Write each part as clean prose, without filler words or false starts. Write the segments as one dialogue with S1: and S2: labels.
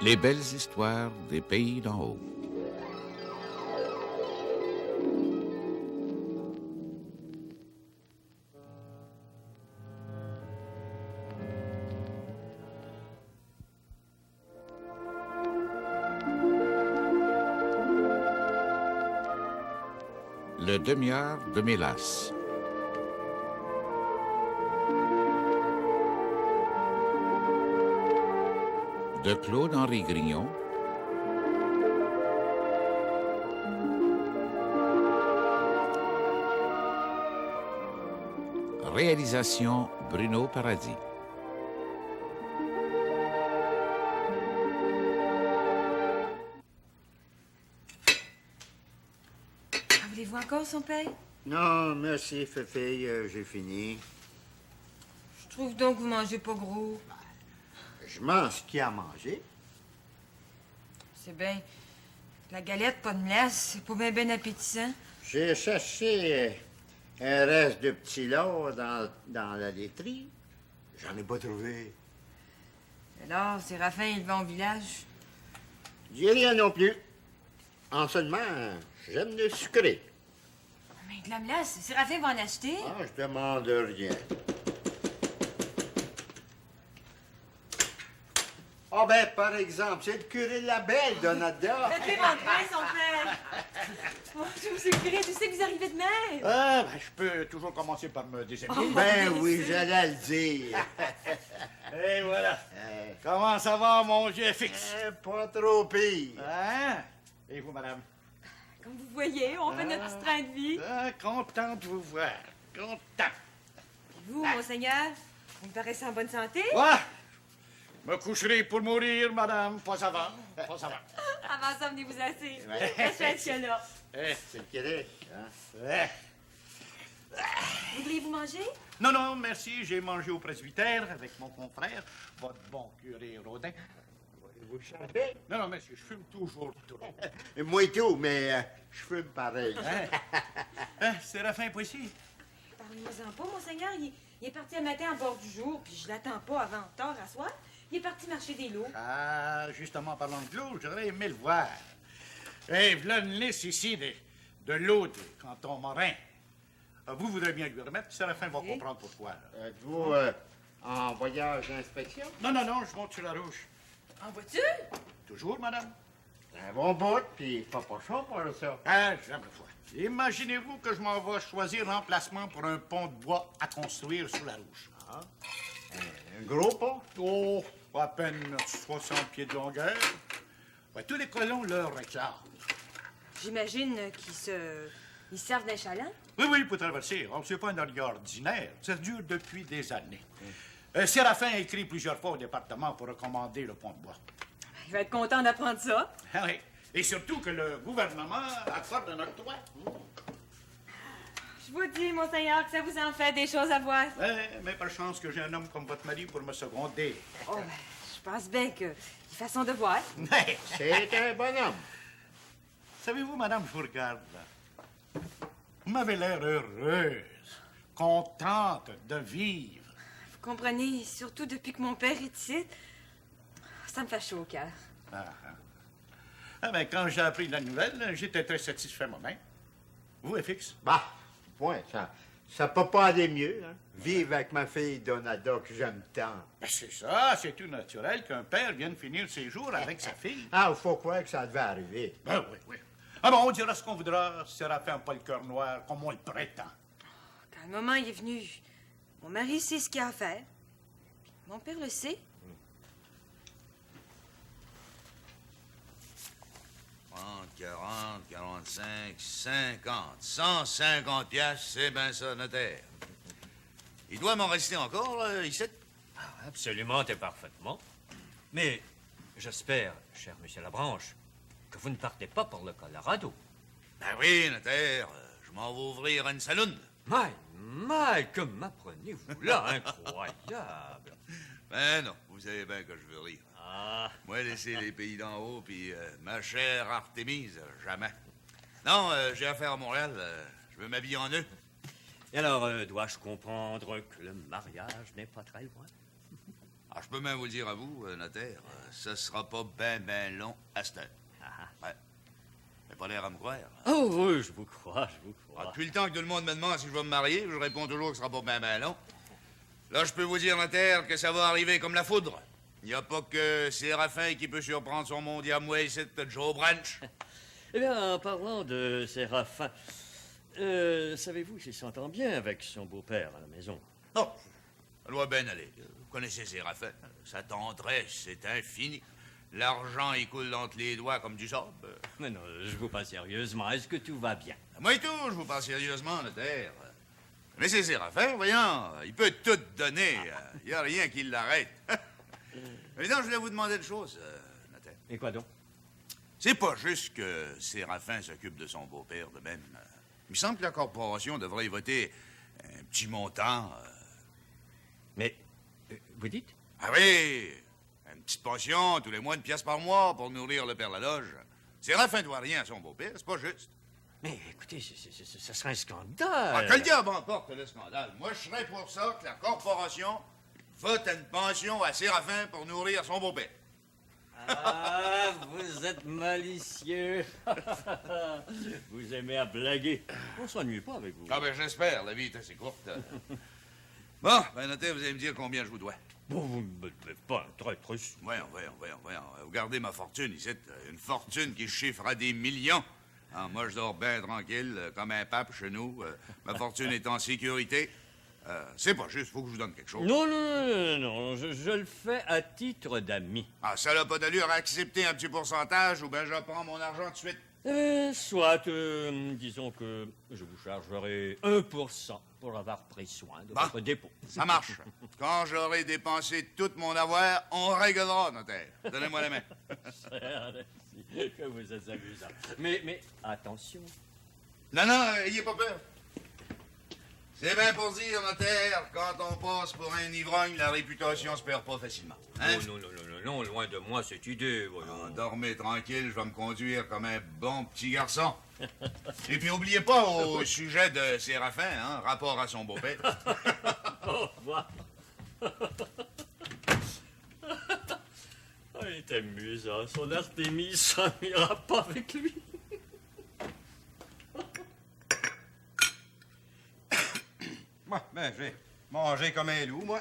S1: Les belles histoires des pays d'en haut. Le demi-heure de mélasse. De Claude-Henri Grignon. Réalisation Bruno Paradis.
S2: Voulez-vous encore son pain?
S3: Non, merci, Féfille, j'ai fini.
S2: Je trouve donc que vous mangez pas gros.
S3: Je mange ce qu'il y a à manger.
S2: C'est bien. La galette, pas de melasse, c'est pas bien appétissant.
S3: J'ai cherché un reste de petits lots dans la laiterie. J'en ai pas trouvé.
S2: Alors, Séraphin, il va au village.
S3: J'ai rien non plus. En seulement, j'aime le sucré.
S2: Mais de la melasse, Séraphin va en acheter.
S3: Ah, je demande rien. Ah ben, par exemple, c'est le curé Labelle, Donada.
S2: Faites-lui rentrer, son père. Bonjour, monsieur le curé, tu sais que vous arrivez de mer.
S4: Ah, ben, je peux toujours commencer par me déshabiller.
S3: Ben oui, j'allais le dire.
S4: Et voilà. Comment ça va, mon vieux fixe?
S3: Pas trop pire.
S4: Hein? Et vous, madame?
S2: Comme vous voyez, on fait notre petit train de vie.
S4: Ah, content de vous voir. Content.
S2: Et vous, monseigneur, vous me paraissez en bonne santé?
S4: Quoi? Me coucherai pour mourir, madame. Pas avant. Pas avant.
S2: Avant ça, venez-vous asseoir. La chaise est là.
S3: C'est le curé, hein?
S4: Eh.
S2: Voudriez-vous manger?
S4: Non, non, merci. J'ai mangé au presbytère avec mon confrère, votre bon curé Rodin.
S3: Vous chantez?
S4: Non, non, monsieur, je fume toujours trop.
S3: Moi et tout, mais je fume pareil.
S4: Hein? Séraphin, pas ici?
S2: Parlez-moi-en pas, monseigneur. Il est parti un matin à bord du jour, puis je l'attends pas avant tard à soir. Il est parti marcher des lots.
S4: Ah, justement, parlant de l'eau, j'aurais aimé le voir. Eh, voilà une liste ici de l'eau du canton Morin. Vous voudrez bien lui remettre, puis Séraphin va comprendre pourquoi. là.
S3: Êtes-vous en voyage d'inspection?
S4: Non, non, non, je monte sur la roche.
S2: En voiture?
S4: Toujours, madame?
S3: Un bon bout, puis pas chaud pour ça.
S4: Ah, jamais fois. Imaginez-vous que je m'en vais choisir l'emplacement pour un pont de bois à construire sur la roche.
S3: Ah. Un gros pont?
S4: Oh, à peine 60 pieds de longueur. Ouais, tous les colons leur réclament.
S2: J'imagine ils servent d'un chaland?
S4: Oui, oui, pour traverser. Oh, c'est pas un orgue ordinaire. Ça dure depuis des années. Séraphin a écrit plusieurs fois au département pour recommander le pont de bois.
S2: Il va être content d'apprendre ça.
S4: Ah oui. Et surtout que le gouvernement accorde un octroi.
S2: Je vous dis, monseigneur, que ça vous en fait des choses à voir.
S4: Mais par chance que j'ai un homme comme votre mari pour me seconder.
S2: Oh, ben, je pense bien qu'il fait son devoir.
S4: Mais,
S3: C'est un bonhomme.
S4: savez-vous, madame, je vous regarde là. Vous m'avez l'air heureuse, contente de vivre.
S2: Vous comprenez, surtout depuis que mon père est ici, ça me fait chaud au cœur.
S4: Ah ben, quand j'ai appris la nouvelle, j'étais très satisfait moi-même. Vous, FX?
S3: Bah, point, ça peut pas aller mieux, hein? Vivre avec ma fille Donada que j'aime tant.
S4: Ben, c'est ça, c'est tout naturel qu'un père vienne finir ses jours avec sa fille.
S3: Ah, il faut croire que ça devait arriver.
S4: Ben oui, oui. Ah bon, on dira ce qu'on voudra, Séraphin n'a pas le cœur noir comme on le prétend.
S2: Quand le moment est venu, mon mari sait ce qu'il a à faire. Mon père le sait.
S5: 30, 40, 45, 50, 150 piastres, c'est bien ça, notaire. Il doit m'en rester encore, là, ici?
S6: Absolument et parfaitement. Mais j'espère, cher monsieur Labranche, que vous ne partez pas pour le Colorado.
S5: Ben oui, notaire, je m'en vais ouvrir une saloon.
S6: My, que m'apprenez-vous là? Incroyable.
S5: Ben non, vous savez bien que je veux rire.
S6: Ah,
S5: Moi, laisser les pays d'en haut, puis ma chère Artémise, jamais. Non, j'ai affaire à Montréal, je veux m'habiller en eux.
S6: et alors, dois-je comprendre que le mariage n'est pas très loin?
S5: Ah, je peux même vous le dire à vous, notaire, ce sera pas ben long à cette heure. Ouais. Mais pas l'air à me croire.
S6: Oh oui, je vous crois, je vous
S5: Ah,
S6: crois.
S5: depuis le temps que tout le monde me demande si je vais me marier, je réponds toujours que ce sera pas ben long. Là, je peux vous dire, notaire, que ça va arriver comme la foudre. Il n'y a pas que Séraphin qui peut surprendre son monde à moi ici de Joe Branch.
S6: Eh bien, en parlant de Séraphin, savez-vous s'il s'entend bien avec son beau-père à la maison?
S5: Non, ça doit bien aller. Vous connaissez Séraphin. Sa tendresse, c'est infini. L'argent, il coule entre les doigts comme du sable.
S6: Mais non, je vous parle sérieusement. Est-ce que tout va bien?
S5: Moi et tout, je vous parle sérieusement, notaire. Mais c'est Séraphin, voyons, il peut tout donner. Il n'y a rien qui l'arrête. Mais non, je voulais vous demander une chose, notaire.
S6: Et quoi donc?
S5: C'est pas juste que Séraphin s'occupe de son beau-père de même. Il me semble que la corporation devrait y voter un petit montant.
S6: Mais, vous dites?
S5: Ah oui, une petite pension tous les mois, 1 pièce par mois pour nourrir le père Laloge. Séraphin ne doit rien à son beau-père, c'est pas juste.
S6: Mais écoutez, ça serait un
S5: Ah,
S6: scandale.
S5: que le diable emporte le scandale. Moi, je serais pour ça que la corporation vote une pension à Séraphin pour nourrir son beau-père.
S6: Ah, vous êtes malicieux. Vous aimez à blaguer. On s'ennuie pas avec vous.
S5: Ah ben j'espère, la vie est assez courte. Bon, ben notez, vous allez me dire combien je vous dois.
S6: Bon, vous ne me devez pas un traître.
S5: Voyons. Vous gardez ma fortune ici, une fortune qui chiffre à des millions. Ah, moi, je dors bien tranquille, comme un pape chez nous. Ma fortune est en sécurité. C'est pas juste, faut que je vous donne quelque chose.
S6: Non, je le fais à titre d'ami.
S5: Ah, ça n'a pas d'allure à accepter un petit pourcentage ou ben je prends mon argent tout de suite.
S6: Soit, disons que je vous chargerai 1% pour avoir pris soin de
S5: Bon.
S6: votre dépôt.
S5: Ça marche. Quand j'aurai dépensé tout mon avoir, on réglera, notaire. Donnez-moi la main.
S6: Merci, que vous êtes amusant. Mais attention.
S5: Non, ayez pas peur. C'est bien pour dire, notaire, quand on passe pour un ivrogne, la réputation se perd pas facilement. Hein?
S6: Non, loin de moi cette idée, voyons.
S5: Ah, dormez tranquille, je vais me conduire comme un bon petit garçon. Et puis, oubliez pas, au sujet de Séraphin, hein, rapport à son beau-père.
S6: Au revoir. Il est amusant. Son Artémis s'ennuiera pas avec lui.
S7: Moi, ben, j'ai mangé comme un loup, moi.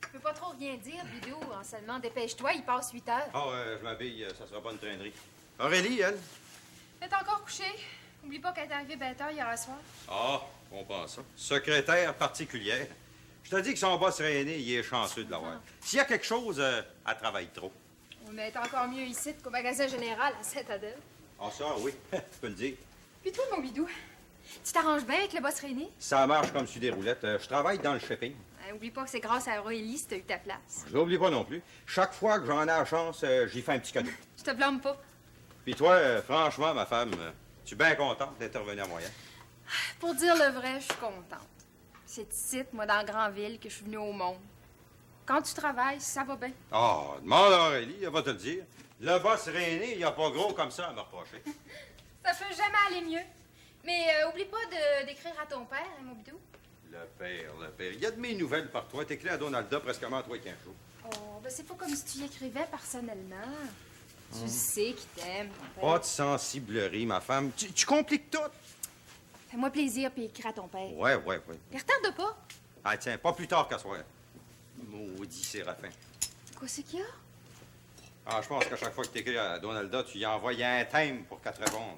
S8: Je peux pas trop rien dire, Bidou. En seulement dépêche-toi, il passe 8 heures.
S7: Ah, je m'habille, ça sera pas une traînerie. Aurélie, elle?
S8: Elle est encore couchée. Oublie pas qu'elle est arrivée belle heure hier soir.
S7: Ah, on pense ça. Secrétaire particulière. Je te dis que son boss René, il est chanceux de l'avoir. S'il y a quelque chose, elle travaille trop.
S8: Mais elle est encore mieux ici qu'au magasin général à Saint-Adèle.
S7: Ah, ça, oui, tu peux le dire.
S8: Puis toi, mon Bidou, tu t'arranges bien avec le boss René?
S7: Ça marche comme sur des roulettes. Je travaille dans le shipping.
S8: Oublie pas que c'est grâce à Aurélie si t'as eu ta place.
S7: Je l'oublie pas non plus. Chaque fois que j'en ai la chance, j'y fais un petit cadeau.
S8: Je te blâme pas.
S7: Puis toi, franchement, ma femme, tu es bien contente d'intervenir à Montréal?
S8: Pour dire le vrai, je suis contente. C'est ici, moi, dans la grande ville, que je suis venue au monde. Quand tu travailles, ça va bien.
S7: Ah, demande à Aurélie, elle va te le dire. Le boss René, il n'y a pas gros comme ça à me reprocher.
S8: Ça peut jamais aller mieux. Mais oublie pas d'écrire à ton père, hein, mon Bidou.
S7: Le père. Il y a de mes nouvelles par toi. T'écris à Donalda presque à 3 15 jours.
S8: Oh, ben c'est pas comme si tu y écrivais personnellement. Tu sais qu'il t'aime, ton père.
S7: Pas de sensiblerie, ma femme. Tu compliques tout.
S8: Fais-moi plaisir puis écris à ton père.
S7: Ouais.
S8: Et retarde pas.
S7: Ah, tiens, pas plus tard qu'à soir. Maudit Séraphin.
S8: Quoi c'est qu'il y a?
S7: Ah, je pense qu'à chaque fois que t'écris à Donalda, tu y envoies un thème pour qu'elle te réponde.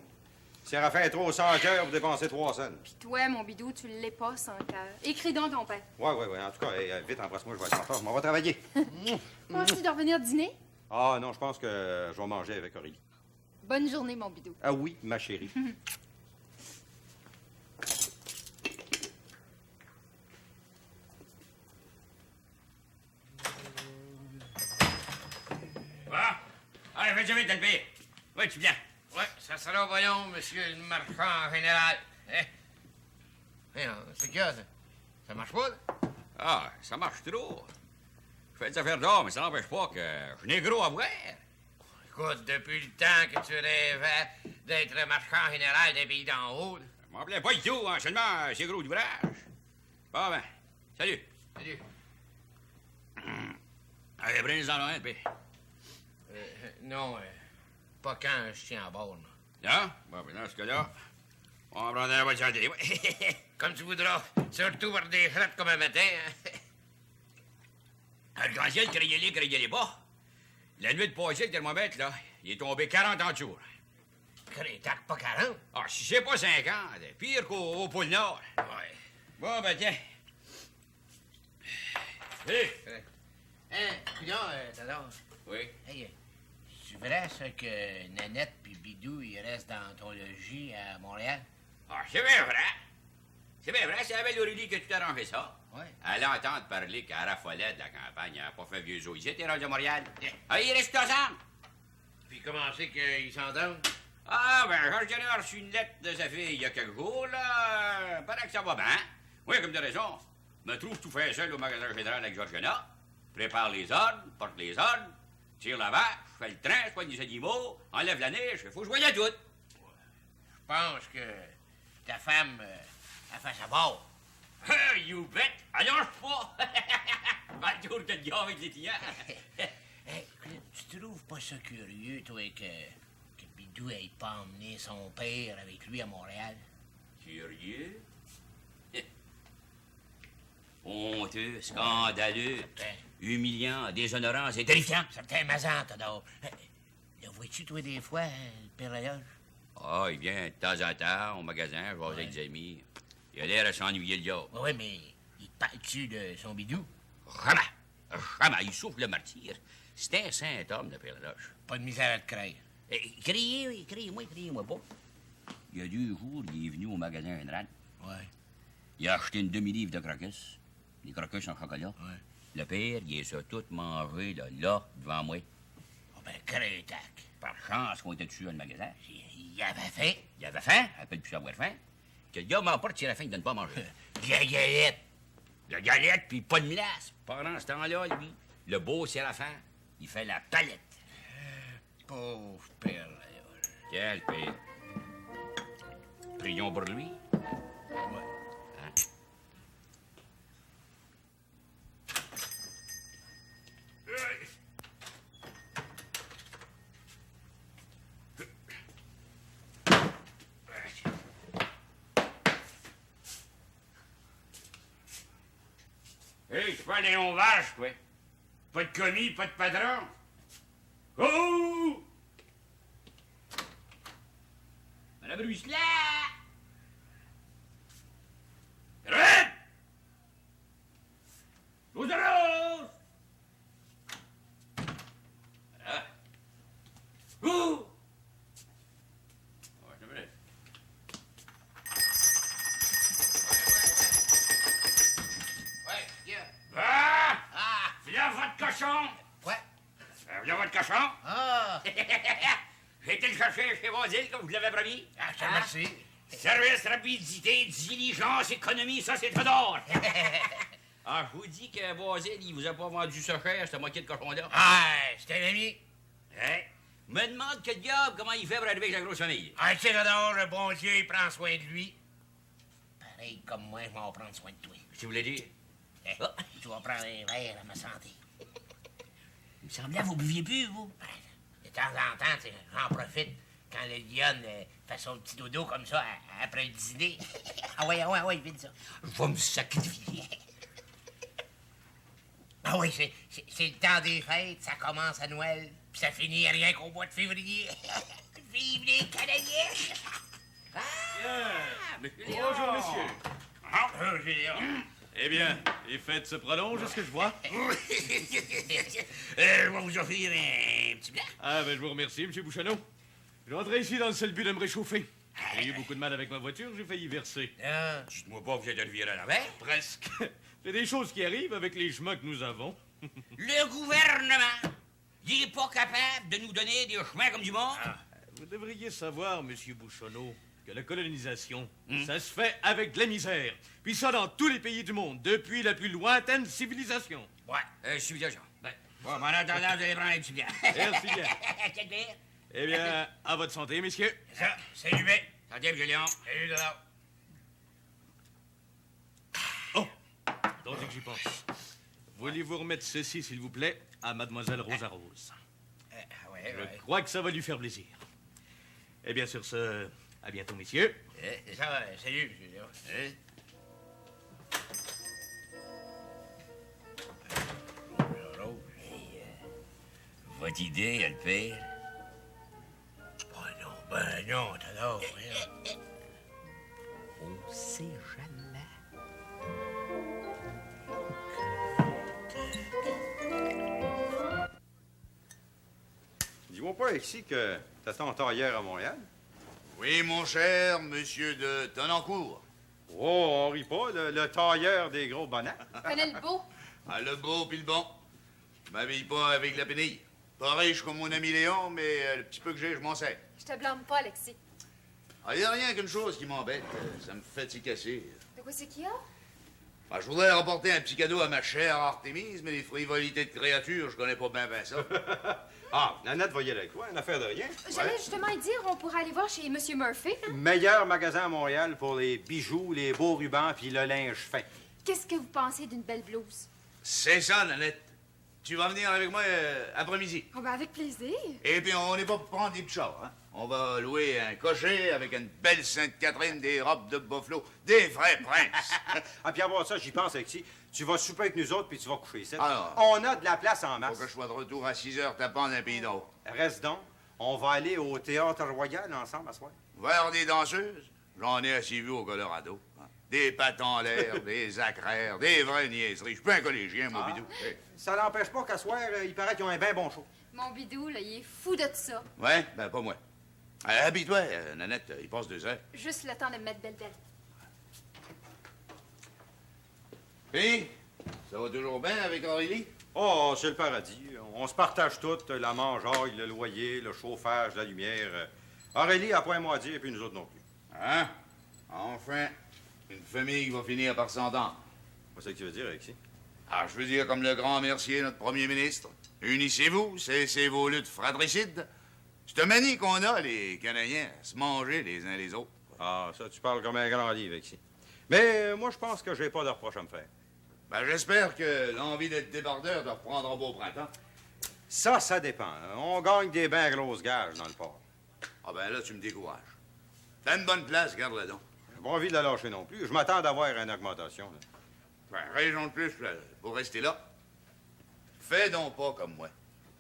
S7: Séraphin est trop sans cœur pour dépenser 3 cents.
S8: Puis toi, mon Bidou, tu l'es pas sans cœur. Écris donc ton père.
S7: Ouais. En tout cas, vite, embrasse-moi, je vais être en retard. Je m'en vais travailler.
S8: Penses-tu de revenir dîner?
S7: Ah, non, je pense que je vais manger avec Aurélie.
S8: Bonne journée, mon Bidou.
S7: Ah oui, ma chérie.
S9: Allez, fais-tu vite, LP. Oui, tu viens.
S10: Ouais, ça sera, voyons, monsieur le marchand général. Hein? Voyons, c'est qu'il y a, ça? Ça marche pas, là?
S9: Ah, ça marche trop. Je fais des affaires d'or, mais ça n'empêche pas que je n'ai gros à voir.
S10: Écoute, depuis le temps que tu rêvais d'être le marchand général des pays d'en haut, là.
S9: Je m'en plais pas du tout, hein, seulement c'est gros d'ouvrage. Bon, ben, salut.
S10: Salut.
S9: Allez, prenez-en un, puis.
S10: Non, pas quand je tiens à bord, non.
S9: Là? Bon, ben dans ce cas-là, on va prendre un votre santé.
S10: Comme tu voudras. Surtout pour des frettes comme un matin. Hein?
S9: Arc-en-ciel, criez-les pas. La nuit de passée, le thermomètre, là, il est tombé 40 en dessous.
S10: Crétac, pas 40.
S9: Ah, si c'est pas 50, pire qu'au pôle Nord.
S10: Ouais.
S9: Bon, ben tiens. Hé!
S10: Hein, coudonc, t'adore.
S9: Oui?
S10: Hey, c'est vrai, ça, que Nanette puis Bidou, ils restent dans ton logis à Montréal?
S9: Ah, c'est bien vrai. C'est bien vrai, c'est avec Aurélie que tu t'es arrangé ça.
S10: Oui.
S9: Elle entend parler qu'elle raffolait de la campagne, elle n'a pas fait vieux zoo ici, t'es rendu à Montréal. Ah, ils restent ensemble.
S10: Puis comment c'est qu'ils s'entendent?
S9: Ah, ben, Georges Jenner a reçu une lettre de sa fille il y a quelques jours, là. Paraît que ça va bien. Oui, comme de raison. Me trouve tout fait seul au magasin général avec Georges Jenner. Prépare les ordres, porte les ordres, tire la vache, fais le train, soigne les animaux, enlève la neige, faut jouer à tout.
S10: Je pense que ta femme, elle fait sa bord.
S9: You bet! Alors, je pas! Pas le tour que le gars avec les clients.
S10: Hey, tu trouves pas ça curieux, toi, que Bidou ait pas emmené son père avec lui à Montréal?
S9: Curieux? Honteux, scandaleux, humiliant, déshonorant, c'est terrifiant.
S10: Certain mazan, t'adore. Le vois-tu, toi, des fois, le père Layoche?
S9: Ah, il vient de temps en temps au magasin, jaser avec des amis. Il a l'air à s'ennuyer le gars.
S10: Oui, mais il te parle-tu de son Bidou?
S9: Jamais! Jamais! Il souffre le martyr. C'est un saint homme, le père Laroche.
S10: Pas de misère à te créer.
S9: Criez-moi pas. Il y a 2 jours, il est venu au magasin général.
S10: Ouais.
S9: Il a acheté une demi-livre de crocus. Des crocus en chocolat.
S10: Ouais.
S9: Le père, il les a toutes mangées, là, devant moi.
S10: Oh, ben, crétac.
S9: Par chance qu'on était dessus dans le magasin.
S10: Il avait faim.
S9: Il avait faim, elle peut plus avoir faim. Que le gars m'emporte sur la faim de ne pas manger.
S10: De la galette.
S9: De la galette, puis pas de mélasse. Pendant ce temps-là, lui, le beau Séraphin, il fait la palette.
S10: Pauvre père Layoche.
S9: Quel père. Prions pour lui.
S10: Ouais.
S9: Hein? Hey, tu prends des longs vaches, toi. Pas de commis, pas de patron. Oh! Madame Ruisselat! Red! Rose de rose! Voilà. Oh! Ouais, c'est vrai.
S10: Ouais, yeah.
S9: Ah!
S10: Ah!
S9: Viens, votre cochon!
S10: Quoi?
S9: Viens, votre cochon!
S10: Ah!
S9: J'ai été le chercher chez Basile, comme je l'avais promis.
S10: Ah, je te remercie.
S9: Service, rapidité, diligence, économie, ça, c'est d'or. Ah, je vous dis que Basile, il vous a pas vendu ça cher, cette moitié de cochon-là.
S10: Ah, c'est un ami.
S9: Hein? Me demande que diable comment il fait pour arriver avec la grosse famille.
S10: Ah, tu sais, j'adore, le bon Dieu, il prend soin de lui. Pareil comme moi, je vais en prendre soin de toi.
S9: Si vous voulez dire.
S10: Hein?
S9: Ah.
S10: Tu vas prendre un verre à ma santé.
S9: Il me semblait que vous buviez plus, vous.
S10: Ben, de temps en temps, tu sais, j'en profite quand le lion fait son petit dodo comme ça après le dîner. Ah ouais, vite ça.
S9: Je vais me sacrifier.
S10: Ah oui, c'est le temps des fêtes, ça commence à Noël, puis ça finit rien qu'au mois de février. Vive les Canadiens!
S11: Bonjour, monsieur.
S10: Bonjour, Gédéon.
S11: Eh bien, les fêtes se prolongent, est-ce que je vois?
S10: Je vais vous offrir un petit blanc.
S11: Ah, ben, je vous remercie, monsieur Bouchonneau. Je rentrais ici dans le seul but de me réchauffer. J'ai eu beaucoup de mal avec ma voiture, j'ai failli verser.
S10: Ah,
S9: Dites-moi pas que vous êtes reviré à l'envers.
S11: Presque. C'est des choses qui arrivent avec les chemins que nous avons.
S9: Le gouvernement, il est pas capable de nous donner des chemins comme du monde.
S11: Vous devriez savoir, monsieur Bouchonneau, que la colonisation, ça se fait avec de la misère. Puis ça dans tous les pays du monde, depuis la plus lointaine civilisation.
S9: Ouais, civilisation. Ben, bon, en attendant, vous allez prendre un petit blanc.
S11: Merci bien.
S9: Quel verre?
S11: Eh bien, à votre santé, messieurs.
S10: ça, salut, ben.
S9: Santé, monsieur Léon.
S10: Salut, de là.
S11: Oh! Attendez que j'y pense. Voulez-vous remettre ceci, s'il vous plaît, à Mademoiselle Rosa Rose?
S10: Ouais,
S11: Je crois que ça va lui faire plaisir. Eh bien, sur ce, à bientôt, messieurs.
S10: Ça va, salut. Votre idée, elle pire? Ben non, t'adores, rien. On sait jamais.
S7: Dis-moi pas, Alexis, que t'attends hier à Montréal?
S5: Oui, mon cher monsieur de Tonnancourt.
S7: Oh, on rit pas, le tailleur des gros bonnets.
S8: Connais le beau?
S5: Ah, le beau puis le bon. Je m'habille pas avec la pénille. Pas riche comme mon ami Léon, mais le petit peu que j'ai, je m'en sers.
S8: Je te blâme pas, Alexis.
S5: Ah, y a rien qu'une chose qui m'embête. Ça me fait s'y casser.
S8: De quoi c'est qu'il y a?
S5: Ah, je voudrais rapporter un petit cadeau à ma chère Artémise, mais les frivolités de créatures, je connais pas bien ça.
S7: Ah, Nanette va y aller avec toi, une affaire de rien.
S8: J'allais justement y dire, on pourrait aller voir chez M. Murphy. Hein?
S7: Meilleur magasin à Montréal pour les bijoux, les beaux rubans puis le linge fin.
S8: Qu'est-ce que vous pensez d'une belle blouse?
S5: C'est ça, Nanette. Tu vas venir avec moi après-midi.
S8: Oh, ben avec plaisir.
S5: Et puis, on n'est pas pour prendre des petits chars, hein. On va louer un cocher avec une belle Sainte-Catherine, des robes de buffalo, des vrais princes.
S7: Ah, puis avant ça, j'y pense, Alexis. Tu vas souper avec nous autres, puis tu vas coucher ici.
S5: Alors.
S7: On a de la place en masse.
S5: Faut que je sois de retour à 6 heures tapant d'un pays d'or.
S7: Reste donc. On va aller au Théâtre Royal ensemble à soir.
S5: Voir des danseuses, j'en ai assez vu au Colorado. Hein. Des pattes en l'air, des acraires, des vraies niaiseries. Je suis pas un collégien, mon bidou. Hey.
S7: Ça n'empêche pas qu'à soir, il paraît qu'ils ont un bien bon show.
S8: Mon bidou, là, il est fou de ça.
S5: Ouais, ben pas moi. Habille-toi, Nanette, il passe 2 heures.
S8: Juste le temps de me mettre belle.
S5: Puis, ça va toujours bien avec Aurélie?
S7: Oh, c'est le paradis. On se partage tout, la mangeaille, le loyer, le chauffage, la lumière. Aurélie a pas un mot à dire, et puis nous autres non plus.
S5: Hein? Enfin, une famille qui va finir par s'entendre.
S7: Qu'est-ce que tu veux dire, Alexis?
S5: Ah, je veux dire comme le grand Mercier, notre premier ministre. Unissez-vous, cessez vos luttes fratricides. C'est une manie qu'on a, les Canadiens, à se manger les uns les autres.
S7: Ah, ça, tu parles comme un grand livre, Alexis. Mais moi, je pense que j'ai pas de reproche à me faire.
S5: Ben, j'espère que l'envie d'être débardeur te reprendra beau printemps.
S7: Ça dépend. On gagne des bien grosses gages dans le port.
S5: Ah ben là, tu me décourages. T'as une bonne place, garde-la donc.
S7: J'ai pas envie de la lâcher non plus. Je m'attends d'avoir une augmentation. Là.
S5: Ben, raison de plus pour rester là. Fais donc pas comme moi.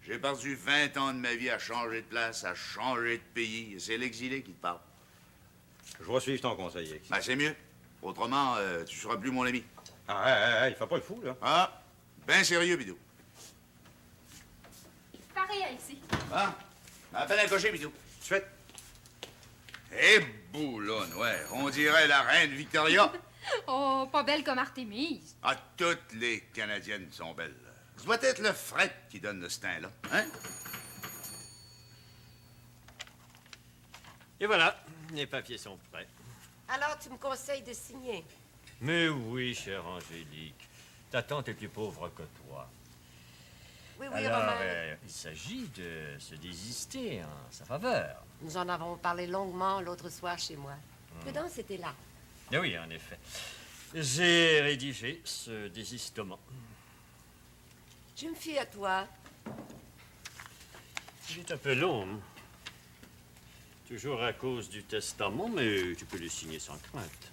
S5: J'ai perdu 20 ans de ma vie à changer de place, à changer de pays. C'est l'exilé qui te parle.
S7: Je vais suivre ton conseil, Alexis.
S5: Ben, c'est mieux. Autrement, tu seras plus mon ami.
S7: Ah, il fait pas le fou, là.
S5: Ah, ben sérieux, bidou.
S8: Pareil, Alexis.
S5: Ah, appelle un cocher, bidou.
S7: Tu fais...
S5: Eh, boulonne, ouais. On dirait la reine Victoria.
S8: Oh, pas belle comme Artémise.
S5: Ah, toutes les Canadiennes sont belles. Ce doit être le fret qui donne ce teint-là, hein?
S6: Et voilà, les papiers sont prêts.
S12: Alors, tu me conseilles de signer?
S6: Mais oui, chère Angélique. Ta tante est plus pauvre que toi.
S12: Oui,
S6: Alors,
S12: Romain.
S6: il s'agit de se désister en sa faveur.
S12: Nous en avons parlé longuement l'autre soir chez moi. Prudence était là.
S6: Eh oui, en effet. J'ai rédigé ce désistement.
S12: Je me fie à toi.
S6: C'est un peu long. Hein? Toujours à cause du testament, mais tu peux le signer sans crainte.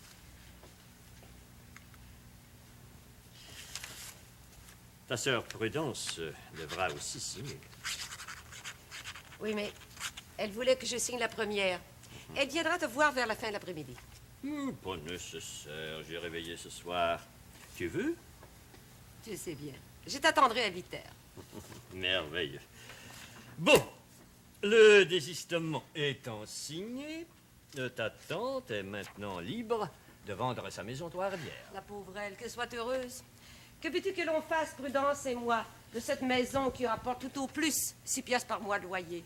S6: Ta sœur Prudence devra aussi signer.
S12: Oui, mais elle voulait que je signe la première. Elle viendra te voir vers la fin de l'après-midi.
S6: Pas nécessaire. J'ai réveillé ce soir. Tu veux?
S12: Tu sais bien. Je t'attendrai à 8 heures.
S6: Merveilleux. Bon, le désistement étant signé, ta tante est maintenant libre de vendre sa maison Tourdière.
S12: La pauvre elle, qu'elle soit heureuse. Que veux-tu que l'on fasse, Prudence et moi, de cette maison qui rapporte tout au plus 6 piastres par mois de loyer?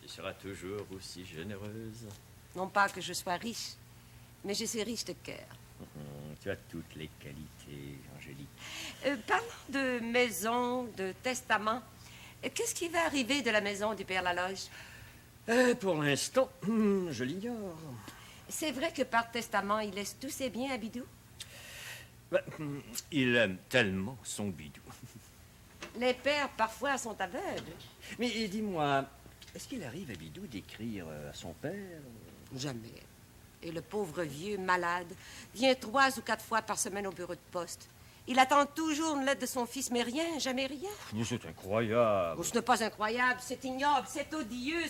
S6: Tu seras toujours aussi généreuse.
S12: Non pas que je sois riche, mais je suis riche de cœur.
S6: Tu as toutes les qualités, Angélique.
S12: Parlant de maison, de testament, qu'est-ce qui va arriver de la maison du Père Laloge?
S6: Pour l'instant, je l'ignore.
S12: C'est vrai que par testament, il laisse tous ses biens à Bidou?
S6: Il aime tellement son bidou.
S12: Les pères, parfois, sont aveugles.
S6: Mais dis-moi, est-ce qu'il arrive à Bidou d'écrire à son père?
S12: Jamais. Et le pauvre vieux, malade, vient 3 ou 4 fois par semaine au bureau de poste. Il attend toujours une lettre de son fils, mais rien, jamais rien.
S6: Mais c'est incroyable.
S12: Oh, ce n'est pas incroyable, c'est ignoble, c'est odieux,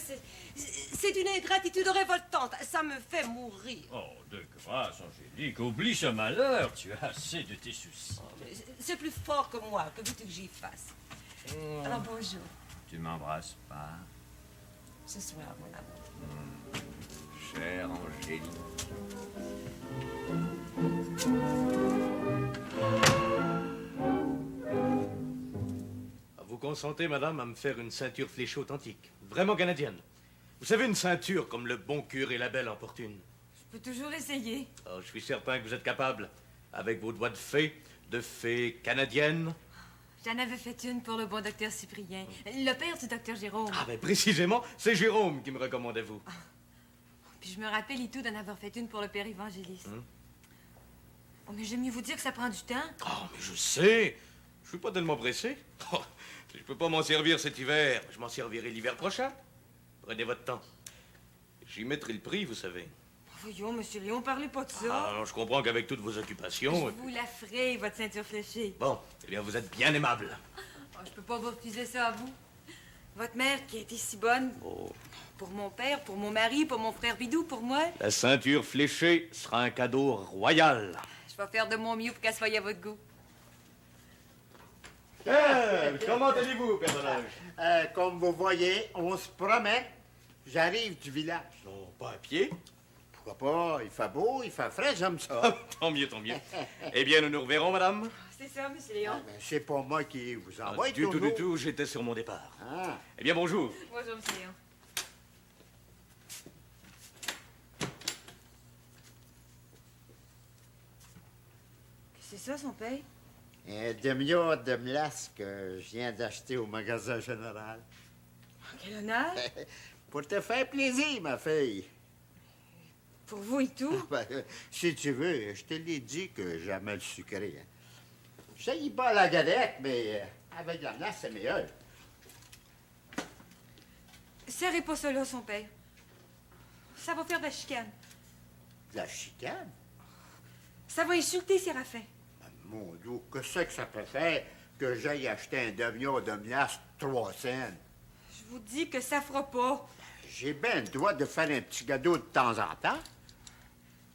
S12: c'est d'une ingratitude révoltante. Ça me fait mourir.
S6: Oh, de grâce, Angélique, oublie ce malheur. Tu as assez de tes soucis.
S12: C'est plus fort que moi, que veux-tu que j'y fasse? Alors, bonjour.
S6: Tu m'embrasses pas,
S12: Ce soir, mon amour.
S6: chère Angélique.
S11: Vous consentez, madame, à me faire une ceinture fléchée authentique, vraiment canadienne. Vous savez, une ceinture comme le bon curé Labelle en porte une.
S2: Je peux toujours essayer.
S11: Oh, je suis certain que vous êtes capable, avec vos doigts de fée canadienne.
S2: J'en avais fait une pour le bon docteur Cyprien, le père du docteur Jérôme.
S11: Ah, ben précisément, c'est Jérôme qui me recommandait vous.
S2: Puis je me rappelle et tout d'en avoir fait une pour le père évangéliste. Oh, mais j'aime mieux vous dire que ça prend du temps.
S11: Oh, mais je sais. Je suis pas tellement pressé. Oh, je peux pas m'en servir cet hiver. Je m'en servirai l'hiver prochain. Prenez votre temps. J'y mettrai le prix, vous savez.
S2: Voyons, monsieur Léon, parlez pas de ça.
S11: Ah, non, je comprends qu'avec toutes vos occupations...
S2: Je vous la ferai, votre ceinture fléchée.
S11: Bon, eh bien, vous êtes bien aimable.
S2: Oh, je peux pas vous refuser ça à vous. Votre mère qui a été si bonne.
S11: Oh.
S2: Pour mon père, pour mon mari, pour mon frère Bidou, pour moi.
S11: La ceinture fléchée sera un cadeau royal.
S2: Je vais faire de mon mieux pour qu'elle soit à votre goût.
S11: Comment allez-vous, personnage?
S3: Comme vous voyez, on se promet. J'arrive du village.
S11: Non, pas à pied.
S3: Pourquoi pas? Il fait beau, il fait frais, j'aime ça.
S11: Tant mieux, tant mieux. Eh bien, nous nous reverrons, madame.
S2: C'est ça, monsieur Léon.
S3: C'est pas moi qui vous envoie.
S11: Du tout, j'étais sur mon départ.
S3: Ah.
S11: Eh bien, bonjour.
S2: Bonjour, monsieur Léon. C'est ça, son père?
S3: Un demi-heure de melasse que je viens d'acheter au magasin général.
S2: Quel honneur!
S3: Pour te faire plaisir, ma fille.
S2: Pour vous et tout?
S3: Ben, si tu veux, je te l'ai dit que j'aimais le sucré. Hein. Je sais pas la galette, mais avec la melasse, c'est meilleur.
S2: Serrez pas ça là, son père. Ça va faire de la chicane.
S3: De la chicane?
S2: Ça va insulter Séraphin.
S3: Mon Dieu, que c'est que ça peut faire que j'aille acheter un demi-heure de melasse 3 cents?
S2: Je vous dis que ça fera pas.
S3: J'ai bien le droit de faire un petit gâteau de temps en temps.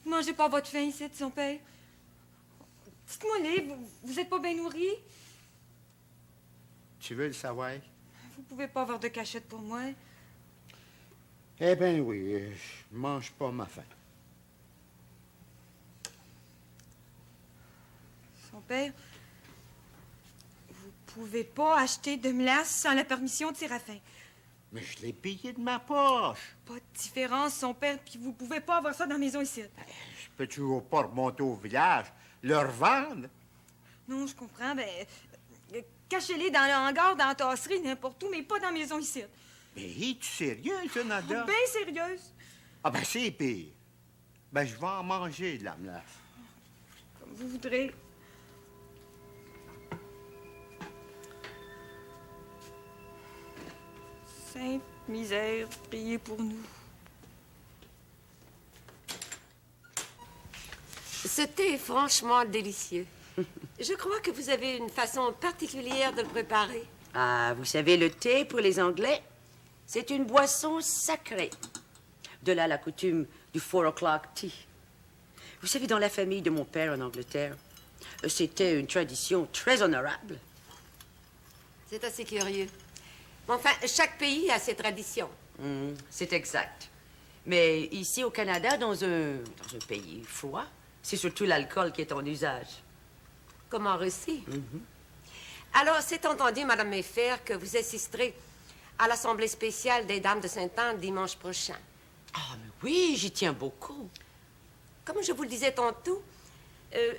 S2: Vous mangez pas votre faim ici, de son père. Dites-moi-les, vous êtes pas bien nourri?
S3: Tu veux le savoir?
S2: Vous pouvez pas avoir de cachette pour moi.
S3: Eh bien oui, je mange pas ma faim.
S2: Son père, vous pouvez pas acheter de melasse sans la permission de Séraphin.
S3: Mais je l'ai payé de ma poche.
S2: Pas de différence, son père, puis vous pouvez pas avoir ça dans la maison ici.
S3: Je peux toujours pas remonter au village, le revendre.
S2: Non, je comprends, cachez-les dans le hangar, dans la tasserie, n'importe où, mais pas dans la maison ici.
S3: Mais es-tu sérieuse, Nada?
S2: Bien sérieuse.
S3: Ah ben c'est pire. Ben je vais en manger de la melasse.
S2: Comme vous voudrez. Sainte misère, priez pour nous.
S12: Ce thé est franchement délicieux. Je crois que vous avez une façon particulière de le préparer.
S13: Ah, vous savez, le thé, pour les Anglais, c'est une boisson sacrée. De là la coutume du 4 o'clock tea. Vous savez, dans la famille de mon père en Angleterre, c'était une tradition très honorable.
S12: C'est assez curieux. Mais enfin, chaque pays a ses traditions.
S13: C'est exact. Mais ici, au Canada, dans un pays froid, c'est surtout l'alcool qui est en usage.
S12: Comme en Russie. Alors, c'est entendu, Madame Mayfair, que vous assisterez à l'Assemblée spéciale des Dames de Sainte-Anne dimanche prochain.
S13: Ah, mais oui, j'y tiens beaucoup.
S12: Comme je vous le disais tantôt,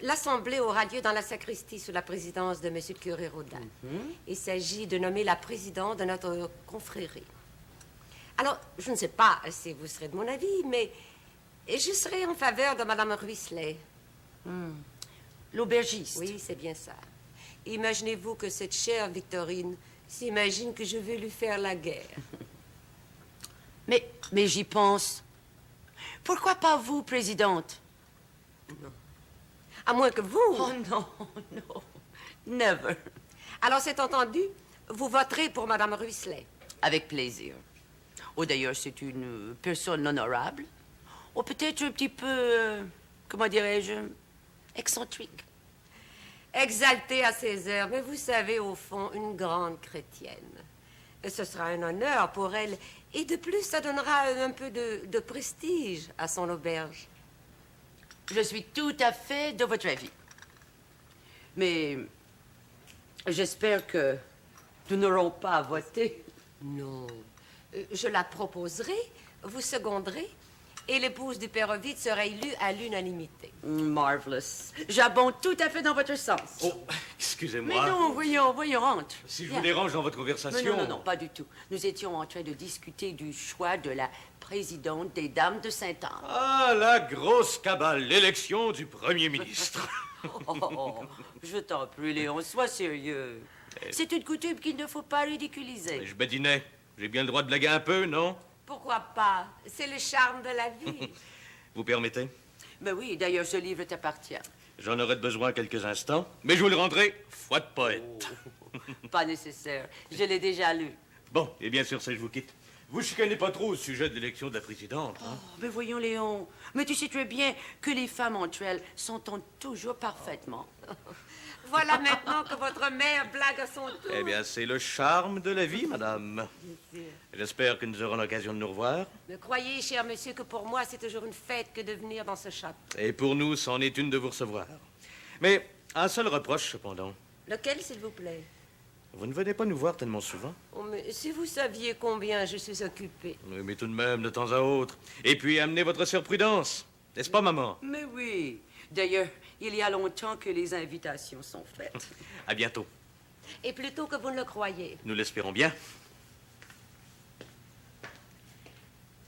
S12: l'Assemblée aura lieu dans la sacristie sous la présidence de M. le curé Rodin. Il s'agit de nommer la présidente de notre confrérie. Alors, je ne sais pas si vous serez de mon avis, mais je serai en faveur de Mme Ruisselet.
S13: l'aubergiste.
S12: Oui, c'est bien ça. Imaginez-vous que cette chère Victorine s'imagine que je vais lui faire la guerre.
S13: Mais j'y pense. Pourquoi pas vous, présidente?
S12: Non. À moins que vous...
S13: Oh non, non. Never.
S12: Alors, c'est entendu. Vous voterez pour Madame Ruisselet.
S13: Avec plaisir. Oh, d'ailleurs, c'est une personne honorable. Ou peut-être un petit peu, comment dirais-je, excentrique.
S12: Exaltée à ses heures, mais vous savez, au fond, une grande chrétienne. Et ce sera un honneur pour elle. Et de plus, ça donnera un peu de prestige à son auberge.
S13: Je suis tout à fait de votre avis. Mais j'espère que nous n'aurons pas à voter.
S12: Non. Je la proposerai, vous seconderez, et l'épouse du père Ovide sera élue à l'unanimité.
S13: Marvelous. J'abonde tout à fait dans votre sens.
S11: Oh, excusez-moi.
S13: Mais non, voyons, entre.
S11: Si je
S13: Viens.
S11: vous dérange dans votre conversation...
S13: Non, pas du tout. Nous étions en train de discuter du choix de la présidente des Dames de Sainte-Anne.
S11: Ah, la grosse cabale, l'élection du Premier ministre.
S13: Oh, je t'en prie, Léon, sois sérieux. C'est une coutume qu'il ne faut pas ridiculiser.
S11: Je badinais. J'ai bien le droit de blaguer un peu, non?
S12: Pourquoi pas? C'est le charme de la vie.
S11: Vous permettez?
S13: Ben oui, d'ailleurs, ce livre t'appartient.
S11: J'en aurais besoin quelques instants, mais je vous le rendrai foi de poète.
S13: Pas nécessaire. Je l'ai déjà lu.
S11: Bon, et bien sûr, ça, je vous quitte. Vous chicanez pas trop au sujet de l'élection de la présidente, hein?
S13: Oh, mais voyons, Léon. Mais tu sais très bien que les femmes entre elles s'entendent toujours parfaitement.
S12: Voilà maintenant que votre mère blague à son tour.
S11: Eh bien, c'est le charme de la vie, madame. J'espère que nous aurons l'occasion de nous revoir.
S12: Ne croyez, cher monsieur, que pour moi, c'est toujours une fête que de venir dans ce château.
S11: Et pour nous, c'en est une de vous recevoir. Mais un seul reproche, cependant.
S12: Lequel, s'il vous plaît?
S11: Vous ne venez pas nous voir tellement souvent.
S12: Oh, mais si vous saviez combien je suis occupée.
S11: Oui, mais tout de même, de temps à autre. Et puis, amenez votre sœur Prudence. N'est-ce pas, maman?
S13: Mais oui. D'ailleurs, il y a longtemps que les invitations sont faites.
S11: À bientôt.
S12: Et plutôt que vous ne le croyez.
S11: Nous l'espérons bien.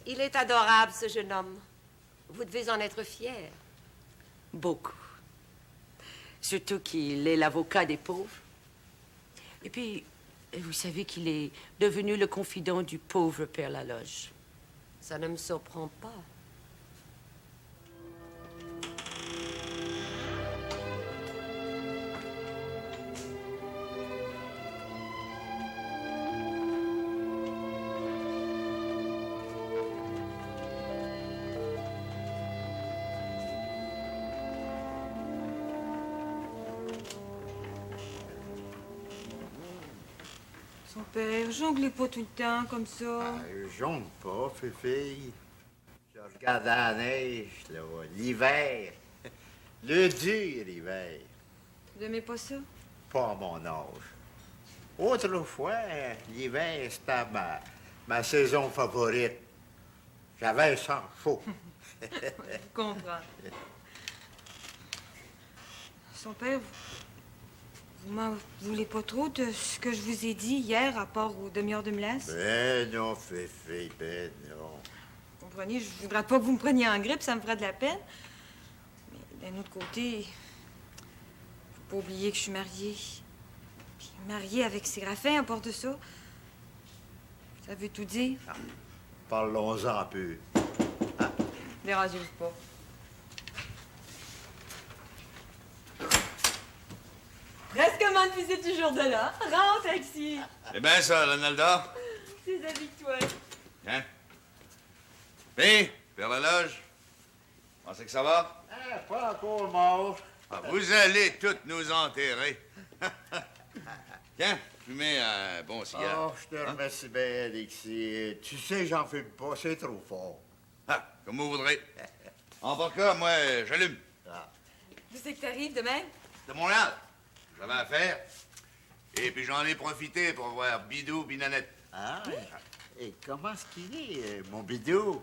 S12: Il est adorable, ce jeune homme. Vous devez en être fier.
S13: Beaucoup. Surtout qu'il est l'avocat des pauvres. Et puis, vous savez qu'il est devenu le confident du pauvre Père Laloge.
S12: Ça ne me surprend pas.
S2: Son père, jonglez pas tout le temps comme ça.
S3: Jongle pas, Fifi. Je regarde la neige, là, l'hiver. Le dur hiver.
S2: Vous aimez pas ça?
S3: Pas à mon âge. Autrefois, l'hiver, c'était ma saison favorite. J'avais un sang chaud.
S2: Je comprends. Son père, vous m'en voulez pas trop de ce que je vous ai dit hier, à part aux demi-heures de melasse?
S3: Ben non, Fifi, ben non.
S2: Vous comprenez, je voudrais pas que vous me preniez en grippe, ça me ferait de la peine. Mais d'un autre côté, faut pas oublier que je suis mariée. Puis mariée avec Séraphin, à part de ça. Ça veut tout dire.
S3: Parlons-en un peu.
S2: Dérangez-vous pas. Presque bonne visite du jour de l'an. Rentre, Alexis.
S5: C'est bien ça, Ronaldo.
S2: C'est avec-toi.
S5: Hein? Puis, vers la loge. Pensez que ça va?
S3: Pas encore mort.
S5: Ah, vous allez toutes nous enterrer. Tiens, fumez un bon cigare.
S3: Oh, je te remercie bien, Alexis. Tu sais, j'en fume pas, c'est trop fort.
S5: Ah, comme vous voudrez. En tout cas, moi, j'allume.
S2: Tu sais que t'arrives demain?
S5: De Montréal. J'avais affaire. Et puis j'en ai profité pour voir Bidou puis Nanette.
S3: Ah, et comment est-ce qu'il est, mon bidou?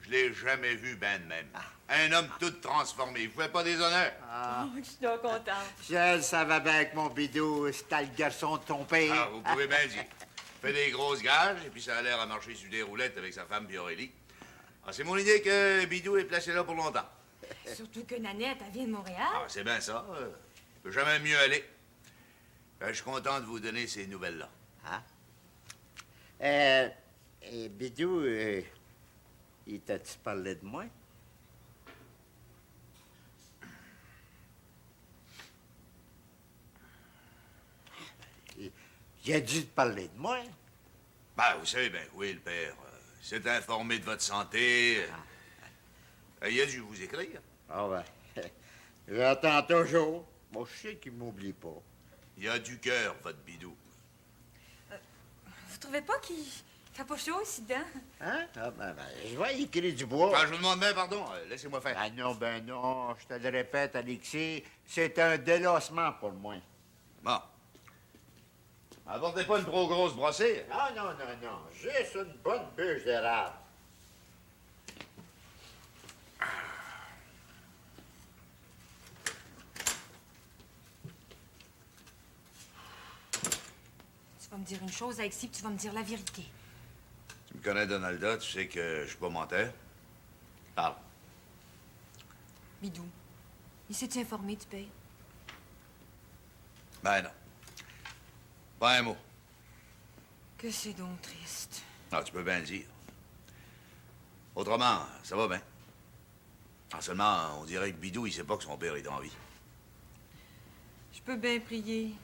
S5: Je l'ai jamais vu ben de même. Un homme tout transformé. Il vous fait pas des honneurs.
S3: Ah.
S2: Oh, je suis donc contente.
S3: Je le savais bien que mon bidou, c'était le garçon de ton père.
S5: Ah, vous pouvez bien dire. Fait des grosses gages, et puis ça a l'air à marcher sur des roulettes avec sa femme puis Aurélie. Ah, c'est mon idée que Bidou est placé là pour longtemps.
S2: Surtout que Nanette, elle vient de Montréal.
S5: Ah, c'est bien ça. Peut jamais mieux aller. Je suis content de vous donner ces nouvelles-là.
S3: Hein? Bidou, il t'a-tu parlé de moi? Il a dû te parler de moi.
S5: Ben, vous savez, ben oui, le père. S'est informé de votre santé. Il a dû vous écrire.
S3: Ah ben, j'attends toujours. Moi, je sais qu'il m'oublie pas.
S5: Il a du cœur, votre bidou.
S2: Vous trouvez pas qu'il fait pas chaud ici dedans?
S3: Hein? Ah ben, je vais écrire du bois.
S5: Ah, je vous demande bien pardon. Laissez-moi faire.
S3: Ben non, je te le répète, Alexis, c'est un délassement pour moi.
S5: Bon. Apportez pas une trop grosse brossée.
S3: Ah non, juste une bonne bûche d'érable.
S2: Tu vas me dire une chose, Alexis, puis tu vas me dire la vérité.
S5: Tu me connais, Donalda, tu sais que je suis pas menteur. Parle.
S2: Bidou, il s'est informé du pays?
S5: Ben non. Pas un mot.
S2: Que c'est donc triste.
S5: Ah, tu peux bien le dire. Autrement, ça va bien. Ah, seulement, on dirait que Bidou, il sait pas que son père est en vie.
S2: Je peux bien prier.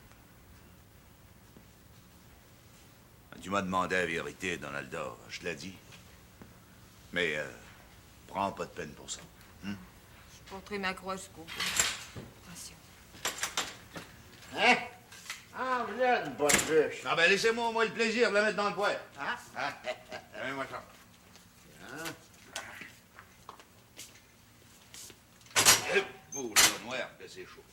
S5: Tu m'as demandé la vérité, Donalda, je te l'ai dit. Mais, prends pas de peine pour ça.
S2: Je porterai ma croix jusqu'au bout. Attention.
S3: Hein? Ah, voilà une bonne bûche.
S5: Ah ben, laissez-moi au moins le plaisir de la mettre dans le poêle.
S3: Hein?
S5: Donnez-moi ça. Et pour le noir, que c'est chaud.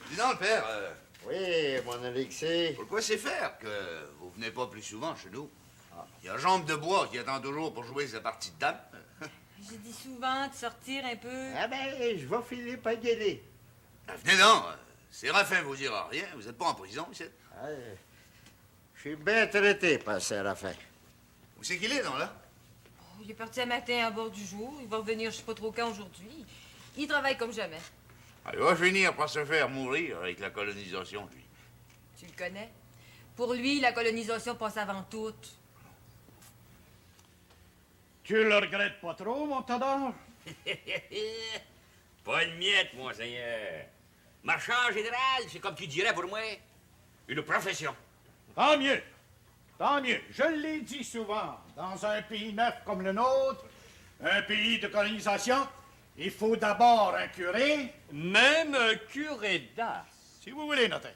S5: Dis donc, le père.
S3: Oui, mon Alexis.
S5: Pourquoi c'est faire que vous venez pas plus souvent chez nous? Il y a Jambe de Bois qui attend toujours pour jouer sa partie de dame.
S2: J'ai dit souvent de sortir un peu.
S3: Ah ben, je vais filer pas y aller.
S5: Venez donc. Séraphin vous dira rien. Vous êtes pas en prison, ici.
S3: Je suis bien traité par Séraphin.
S5: Où c'est qu'il est, donc, là?
S2: Il est parti un matin à bord du jour. Il va revenir je sais pas trop quand aujourd'hui. Il travaille comme jamais.
S5: Ah, il va finir par se faire mourir avec la colonisation, lui.
S2: Tu le connais? Pour lui, la colonisation passe avant tout.
S4: Tu le regrettes pas trop, mon Tador?
S9: Pas une miette, monseigneur. Marchand général, c'est comme tu dirais pour moi, une profession.
S4: Tant mieux. Tant mieux. Je l'ai dit souvent, dans un pays neuf comme le nôtre, un pays de colonisation, il faut d'abord un curé.
S6: Même un curé d'as.
S4: Si vous voulez, notaire.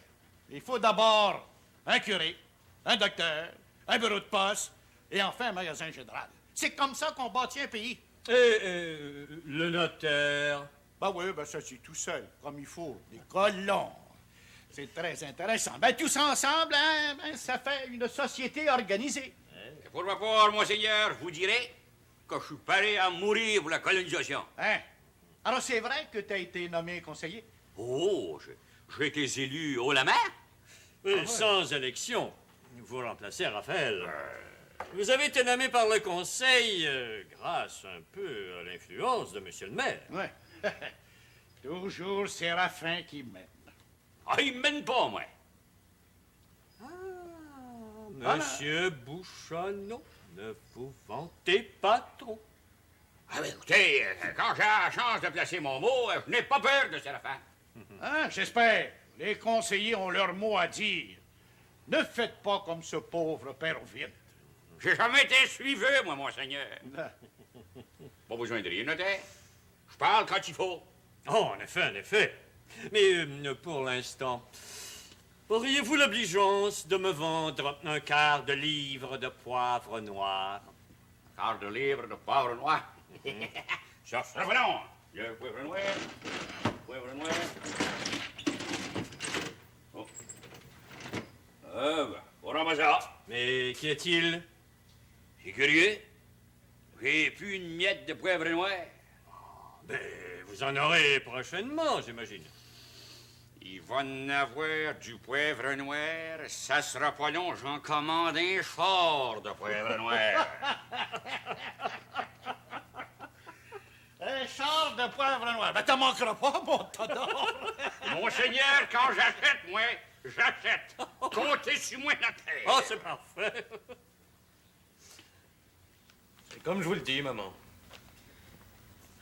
S4: Il faut d'abord un curé, un docteur, un bureau de poste et enfin un magasin général. C'est comme ça qu'on bâtit un pays.
S6: Et le notaire?
S4: Ben oui, ben ça c'est tout seul, comme il faut. Des colons. C'est très intéressant. Ben tous ensemble, hein, ben, ça fait une société organisée.
S9: Et pour ma part, monseigneur, je vous dirais que je suis prêt à mourir pour la colonisation.
S4: Hein? Alors c'est vrai que tu as été nommé conseiller?
S9: Oh, j'ai été élu haut la main.
S6: Sans élection. Vous remplacez Raphaël. Vous avez été nommé par le conseil grâce un peu à l'influence de monsieur le maire.
S4: Ouais. Toujours Séraphin qui mène.
S9: Ah, il me mène pas, moi.
S6: Monsieur Bouchonneau, ne vous vantez pas trop.
S9: Ah, mais écoutez, quand j'ai la chance de placer mon mot, je n'ai pas peur de Séraphin.
S4: Hein, j'espère. Les conseillers ont leur mot à dire. Ne faites pas comme ce pauvre père Ovide.
S9: J'ai jamais été suiveux, moi, monseigneur. Pas besoin de rien, notaire. Je parle quand il faut.
S6: Oh, en effet, en effet. Mais pour l'instant, auriez-vous l'obligeance de me vendre un quart de livre de poivre noir?
S9: Quart de livre de poivre noir. Ça sera bon. Le poivre noir. Poivre noir. Oh. Ben, on ramasse ça.
S6: Mais qu'y a-t-il?
S9: C'est curieux. J'ai plus une miette de poivre noir.
S6: Ben, vous en aurez prochainement, j'imagine.
S9: Il va en avoir du poivre noir. Ça sera pas long, j'en commande un fort de poivre noir.
S4: Un char de poivre noir. Ben, t'en manqueras pas, mon Todor.
S9: Monseigneur, quand j'achète, moi, j'achète. Comptez sur moi la terre.
S11: Oh, c'est parfait. C'est comme je vous le dis, maman.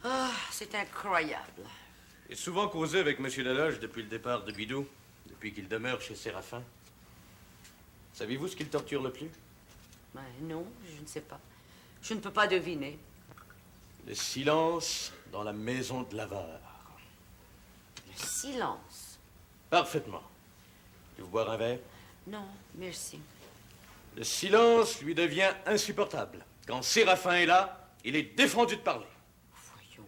S13: Ah, c'est incroyable.
S11: J'ai souvent causé avec M. Laloge depuis le départ de Bidou, depuis qu'il demeure chez Séraphin. Savez-vous ce qui le torture le plus?
S13: Ben non, je ne sais pas. Je ne peux pas deviner.
S11: Le silence dans la maison de l'avare.
S13: Le silence?
S11: Parfaitement. Vous boire un verre?
S13: Non, merci.
S11: Le silence lui devient insupportable. Quand Séraphin est là, il est défendu de parler.
S13: Voyons.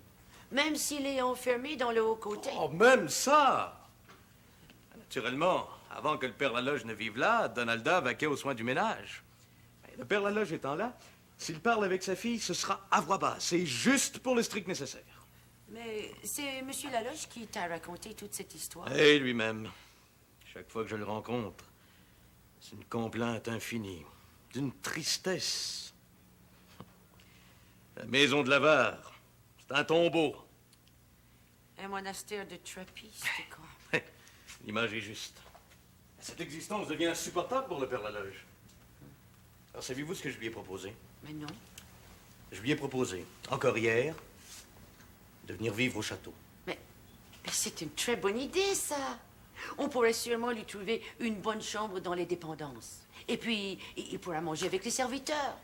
S13: Même s'il est enfermé dans le haut côté.
S11: Oh, même ça! Naturellement, avant que le père Laloge ne vive là, Donalda vaquait aux soins du ménage. Le père Laloge étant là, s'il parle avec sa fille, ce sera à voix basse et juste pour le strict nécessaire.
S13: Mais c'est M. Laloge qui t'a raconté toute cette histoire.
S11: Et lui-même. Chaque fois que je le rencontre, c'est une complainte infinie, d'une tristesse. La maison de l'avare, c'est un tombeau.
S13: Un monastère de trappistes, quoi.
S11: L'image est juste. Cette existence devient insupportable pour le père Laloge. Alors, savez-vous ce que je lui ai proposé?
S13: Mais non.
S11: Je lui ai proposé, encore hier, de venir vivre au château.
S13: Mais c'est une très bonne idée, ça. On pourrait sûrement lui trouver une bonne chambre dans les dépendances. Et puis, il pourra manger avec les serviteurs.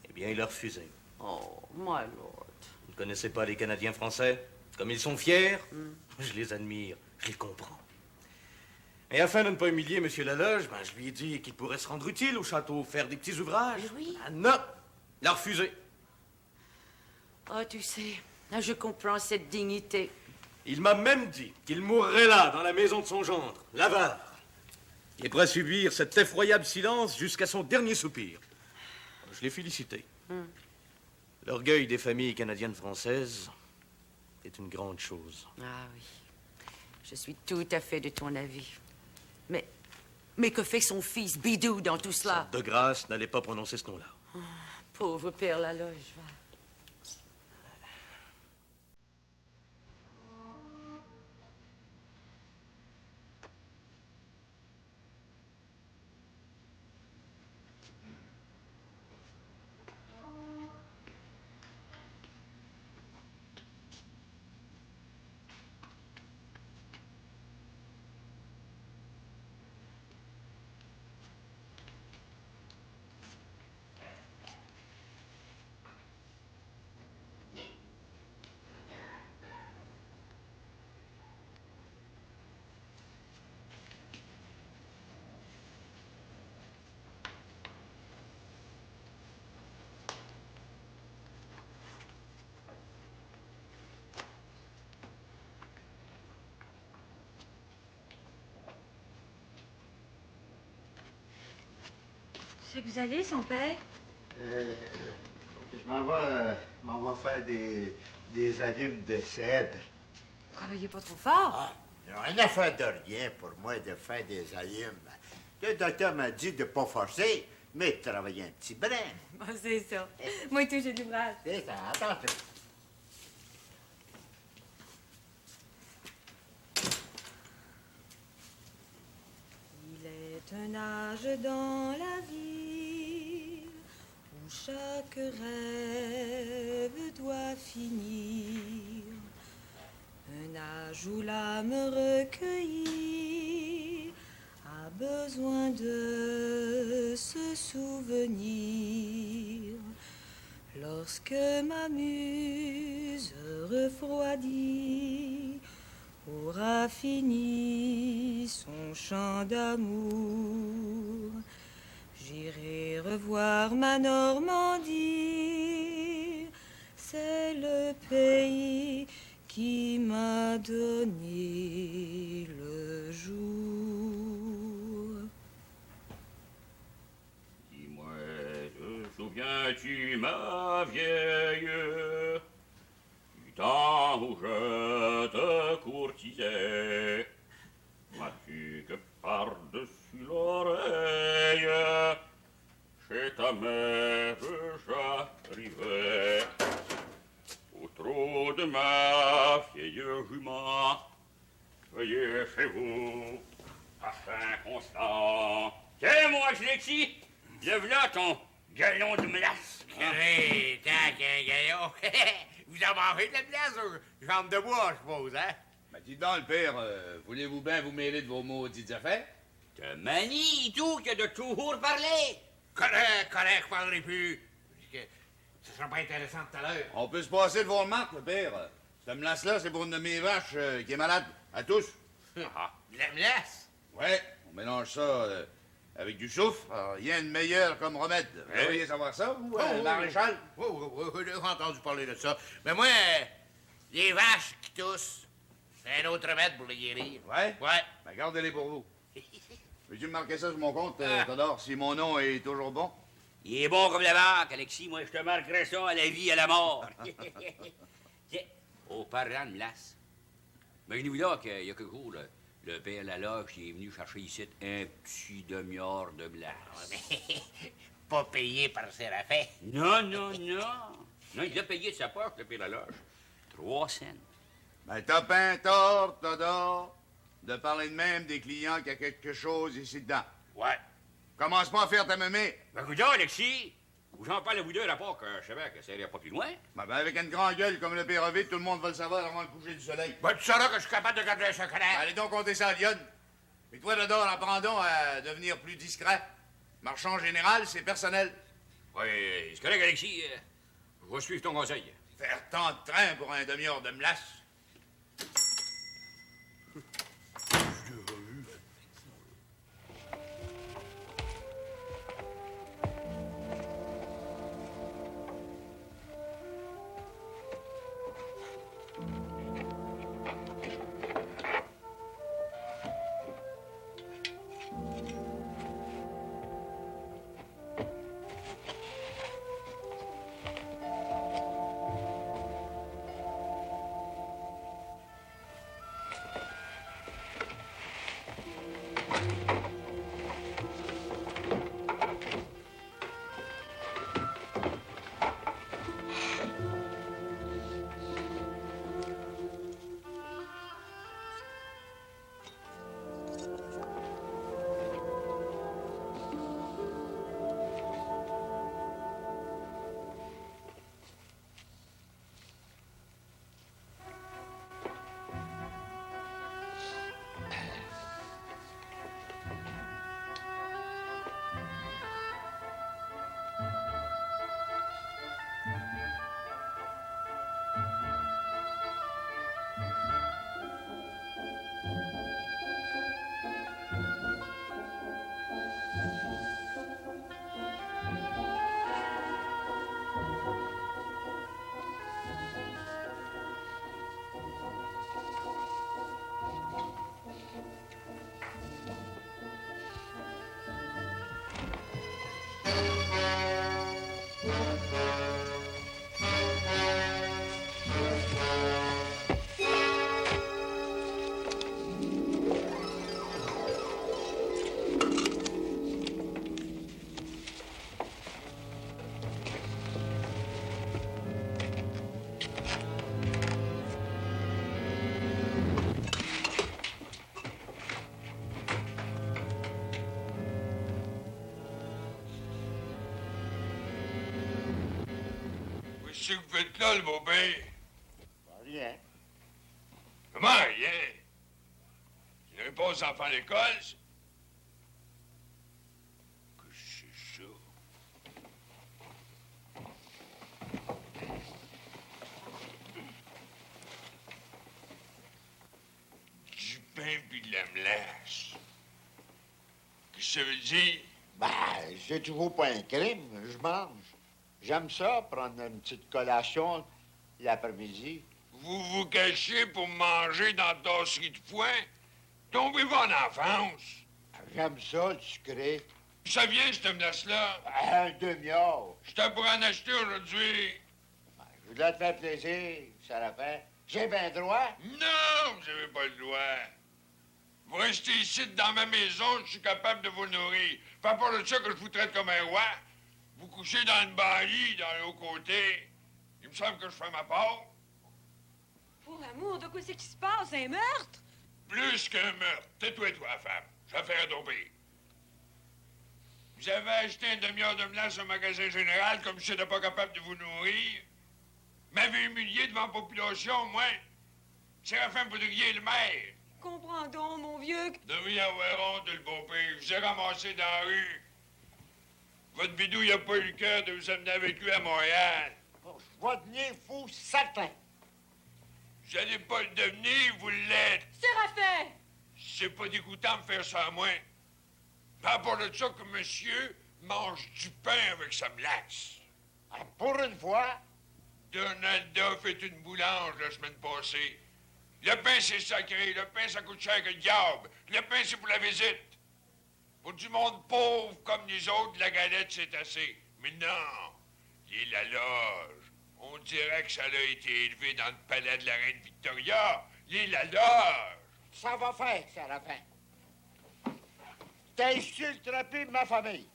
S11: Eh bien, il a refusé.
S13: Oh, my lord.
S11: Vous ne connaissez pas les Canadiens français? Comme ils sont fiers, je les admire, je les comprends. Et afin de ne pas humilier M. Laloge, je lui ai dit qu'il pourrait se rendre utile au château, faire des petits ouvrages.
S13: Oui.
S11: Ah non! Il a refusé.
S13: Oh, tu sais, je comprends cette dignité.
S11: Il m'a même dit qu'il mourrait là, dans la maison de son gendre, l'avare. Il est prêt à subir cet effroyable silence jusqu'à son dernier soupir. Je l'ai félicité. L'orgueil des familles canadiennes-françaises est une grande chose.
S13: Ah oui, je suis tout à fait de ton avis. Mais que fait son fils Bidou dans tout cela?
S11: De grâce, n'allez pas prononcer ce nom-là.
S13: Oh, pauvre père Laloge, va.
S2: C'est que vous allez, son père?
S3: Je m'en vais faire des allumes de cèdre.
S2: Travaillez pas trop fort.
S3: Ah, une affaire de rien pour moi de faire des allumes. Le docteur m'a dit de ne pas forcer, mais de travailler un petit brin.
S2: Bon, c'est ça. Moi, tout, j'ai du l'ouvrage.
S3: C'est ça, attends.
S2: Il est un âge dans la vie où chaque rêve doit finir. Un âge où l'âme recueillie a besoin de se souvenir. Lorsque ma muse refroidie aura fini son chant d'amour, j'irai revoir ma Normandie. C'est le pays qui m'a donné le jour.
S9: Dis-moi, te souviens-tu, ma vieille, du temps où je te courtisais?
S14: par-dessus l'oreille, chez ta mère j'arrivais, au trot de ma vieille jument, veuillez chez vous, parfum constant.
S9: Tiens, moi, Alexis, lève-là ton galon de melasse.
S10: Curé, tant qu'un gaillon. Vous en mangez de la glace aux jambes de bois, je suppose, hein?
S5: Ben, dites donc, le père, voulez-vous bien vous mêler de vos maudites affaires?
S9: Te manie, tout, que de toujours parler.
S10: Correct, je parlerai plus. Parce que ce sera pas intéressant tout à l'heure.
S5: On peut se passer de vos remarques, le père. Cette melasse-là, c'est pour une de mes vaches qui est malade. À tous.
S10: De la melasse?
S5: Ouais, on mélange ça avec du soufre. Rien de meilleur comme remède. Vous devriez savoir ça, vous, maréchal?
S10: Oui, j'ai entendu parler de ça. Mais moi, les vaches qui toussent, c'est un autre remède pour les guérir.
S5: Ouais?
S10: Ouais.
S5: Ben, gardez-les pour vous. Veux-tu me marquer ça sur mon compte, Théodore, si mon nom est toujours bon?
S9: Il est bon comme la banque, Alexis. Moi, je te marquerai ça à la vie, à la mort. Tiens, au parlant de melasse. Imaginez-vous là qu'il y a quelques jours, le père Laloche il est venu chercher ici un petit demi-heure de melasse.
S10: Pas payé par Séraphin.
S9: Non. Non, il a payé de sa poche, le père Laloche. 3 cents.
S5: Ben, t'as pas tort, Théodore, de parler de même des clients qui a quelque chose ici dedans.
S9: Ouais.
S5: Commence pas à faire ta mémé.
S9: Ben, écoute donc, Alexis, j'en parle à vous deux, rapport que je savais que ça irait pas plus loin.
S5: Ben, avec une grande gueule comme le père Ovid, tout le monde va le savoir avant le coucher du soleil.
S10: Ben, tu sauras que je suis capable de garder un secret.
S5: Allez donc compter ça à Lyon. Et toi, Théodore, apprends donc à devenir plus discret. Marchand général, c'est personnel.
S9: Oui, c'est correct, Alexis. Je vais suivre ton conseil.
S5: Faire tant de train pour un demi-heure de melasse.
S15: Qu'est-ce que vous faites là, le beau-père?
S3: Rien.
S15: Comment rien? Tu n'aurais pas aux enfants à l'école? Que c'est ça? Du pain puis de la melasse. Qu'est-ce que ça veut dire?
S3: Ben, c'est toujours pas un crime. Je mange. J'aime ça, prendre une petite collation l'après-midi.
S15: Vous vous cachez pour manger dans la tasserie de foin? Tombez-vous en enfance?
S3: J'aime ça, le sucré.
S15: Ça vient, cette melasse-là?
S3: Un demi-heure.
S15: Je te pourrais en acheter aujourd'hui.
S3: Je voudrais te faire plaisir, ça la fait. J'ai bien droit.
S15: Non, vous n'avez pas le droit. Vous restez ici dans ma maison, je suis capable de vous nourrir. Pas pour de ça que je vous traite comme un roi. Vous couchez dans une banlieue, dans le haut côté. Il me semble que je fais ma part.
S2: Pour l'amour, de quoi c'est qui se passe? Un meurtre?
S15: Plus qu'un meurtre. Tais-toi, toi, femme. Je vais faire tomber. Vous avez acheté une demi-heure de glace au magasin général comme je n'étais pas capable de vous nourrir. M'avez humilié devant la population, moi. Séraphin Poudrier, le maire.
S2: Comprends donc, mon vieux.
S15: De oui à Ouéron, de le beau-père. Je vous ai ramassé dans la rue. Votre bidouille n'a pas eu le cœur de vous amener avec lui à Montréal.
S3: Je vais devenir fou certain.
S15: Vous n'allez pas le devenir, vous l'êtes.
S2: Séraphin!
S15: C'est pas dégoûtant de faire ça à moi. Pas pour de ça que monsieur mange du pain avec sa melasse.
S3: Pour une fois.
S15: Donalda fait une boulange la semaine passée. Le pain, c'est sacré. Le pain, ça coûte cher que le diable. Le pain, c'est pour la visite. Pour du monde pauvre comme nous autres, la galette, c'est assez. Mais non, il est la loge. On dirait que ça a été élevé dans le palais de la reine Victoria. Il est la loge.
S3: Ça va faire, Séraphin. T'insulteras ma famille.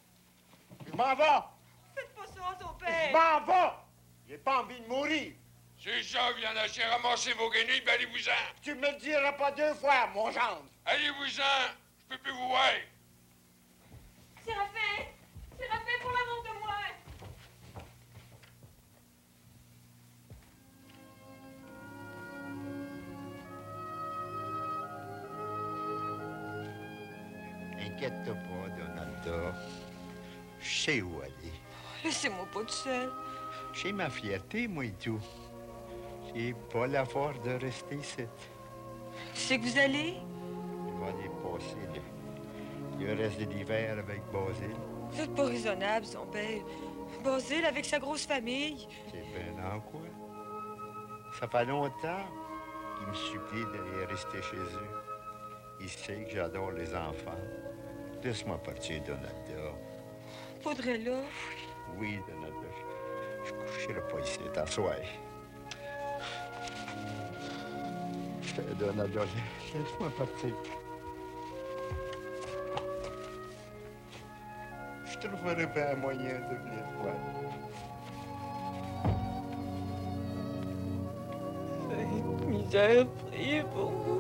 S3: Je m'en vais.
S2: Faites pas ça, ton père.
S3: Je m'en vais. J'ai pas envie de mourir.
S15: C'est ça, viens d'acheter ramasser vos guenilles, ben allez-vous-en.
S3: Tu me le diras pas deux fois, mon gendre.
S15: Allez-vous-en. Je peux plus vous voir.
S2: Séraphin! Séraphin, pour l'amour de moi!
S3: Inquiète-toi pas, Donalda. Je sais où aller.
S2: Laissez-moi pas tout seul.
S3: J'ai ma fierté, moi et tout. J'ai pas la force de rester ici.
S2: Tu sais que vous allez?
S3: Je vais aller passer le reste de l'hiver avec Basile.
S2: Vous êtes pas raisonnable, son père. Basile avec sa grosse famille.
S3: C'est bien en quoi? Ça fait longtemps qu'il me supplie d'aller rester chez eux. Il sait que j'adore les enfants. Laisse-moi partir, Donalda.
S2: Faudrait là.
S3: Oui, Donalda. Je coucherai pas ici, t'assois. Donalda, laisse-moi partir. Je trouverai bien un moyen de venir voir.
S2: Sainte misère, priez pour nous.